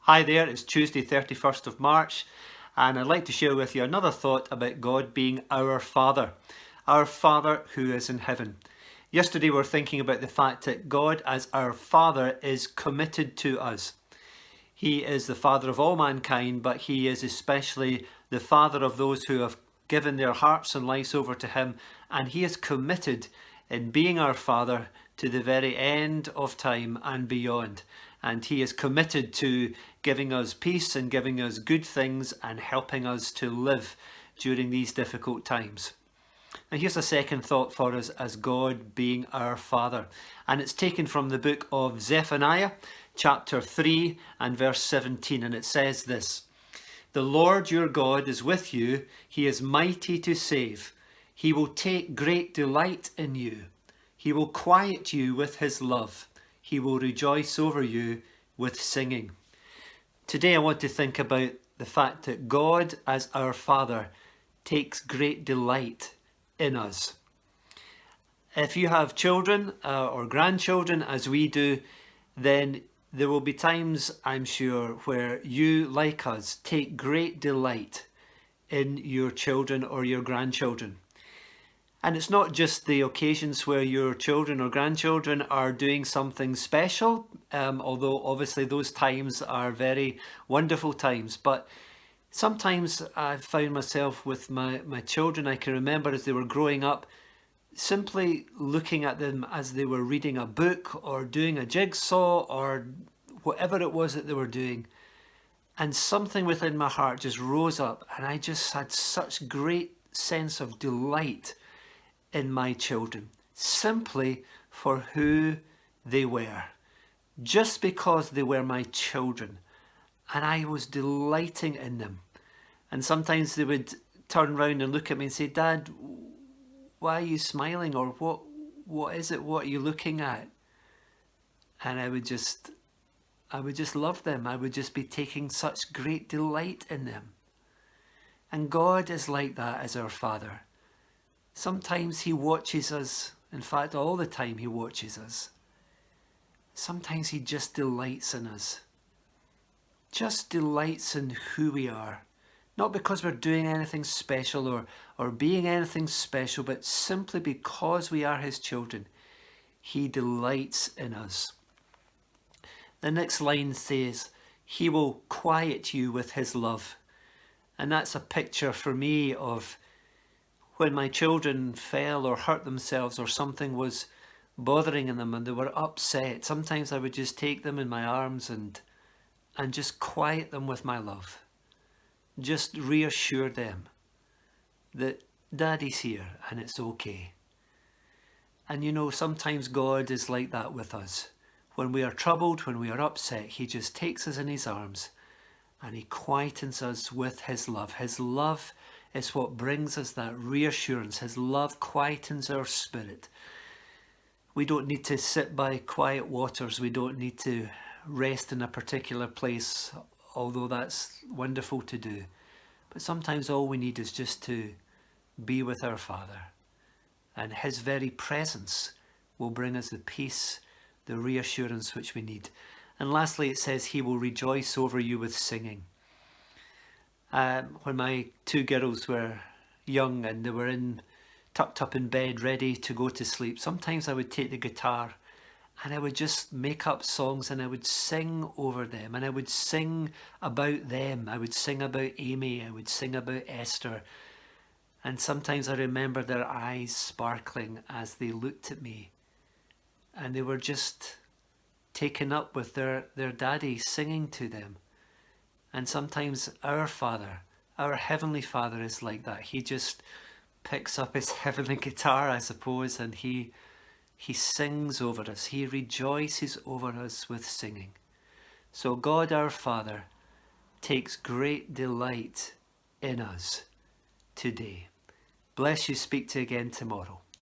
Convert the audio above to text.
Hi there, it's Tuesday 31st of March and I'd like to share with you another thought about God being our Father who is in heaven. Yesterday we were thinking about the fact that God as our Father is committed to us. He is the Father of all mankind, but He is especially the Father of those who have given their hearts and lives over to Him, and He is committed in being our Father to the very end of time and beyond. And He is committed to giving us peace and giving us good things and helping us to live during these difficult times. And here's a second thought for us as God being our Father. And it's taken from the book of Zephaniah, chapter 3 and verse 17. And it says this: "The Lord your God is with you. He is mighty to save. He will take great delight in you. He will quiet you with his love. He will rejoice over you with singing." Today I want to think about the fact that God as our Father takes great delight in us. If you have children or grandchildren as we do, then there will be times, I'm sure, where you, like us, take great delight in your children or your grandchildren. And it's not just the occasions where your children or grandchildren are doing something special, although obviously those times are very wonderful times. But sometimes I've found myself with my children, I can remember as they were growing up, simply looking at them as they were reading a book or doing a jigsaw or whatever it was that they were doing. And something within my heart just rose up, and I just had such great sense of delight in my children, simply for who they were, just because they were my children, and I was delighting in them. And sometimes they would turn around and look at me and say, "Dad, why are you smiling?" Or what is it? What are you looking at? And I would just love them. I would just be taking such great delight in them. And God is like that as our Father. Sometimes He watches us. In fact, all the time He watches us. Sometimes He just delights in us. Just delights in who we are. Not because we're doing anything special or being anything special, but simply because we are His children. He delights in us. The next line says, "He will quiet you with His love." And that's a picture for me of when my children fell or hurt themselves or something was bothering them and they were upset. Sometimes I would just take them in my arms and just quiet them with my love. Just reassure them that Daddy's here and it's okay. And you know, sometimes God is like that with us. When we are troubled, when we are upset, He just takes us in His arms and He quietens us with His love. His love is what brings us that reassurance. His love quietens our spirit. We don't need to sit by quiet waters. We don't need to rest in a particular place, although that's wonderful to do. But sometimes all we need is just to be with our Father. And His very presence will bring us the peace, the reassurance which we need. And lastly, it says He will rejoice over you with singing. When my two girls were young and they were tucked up in bed ready to go to sleep, sometimes I would take the guitar and I would just make up songs and I would sing over them, and I would sing about them. I would sing about Amy, I would sing about Esther, and sometimes I remember their eyes sparkling as they looked at me and they were just taken up with their daddy singing to them. And sometimes our Father, our Heavenly Father, is like that. He just picks up his heavenly guitar, I suppose, and he sings over us. He rejoices over us with singing. So God our Father takes great delight in us today. Bless you. Speak to you again tomorrow.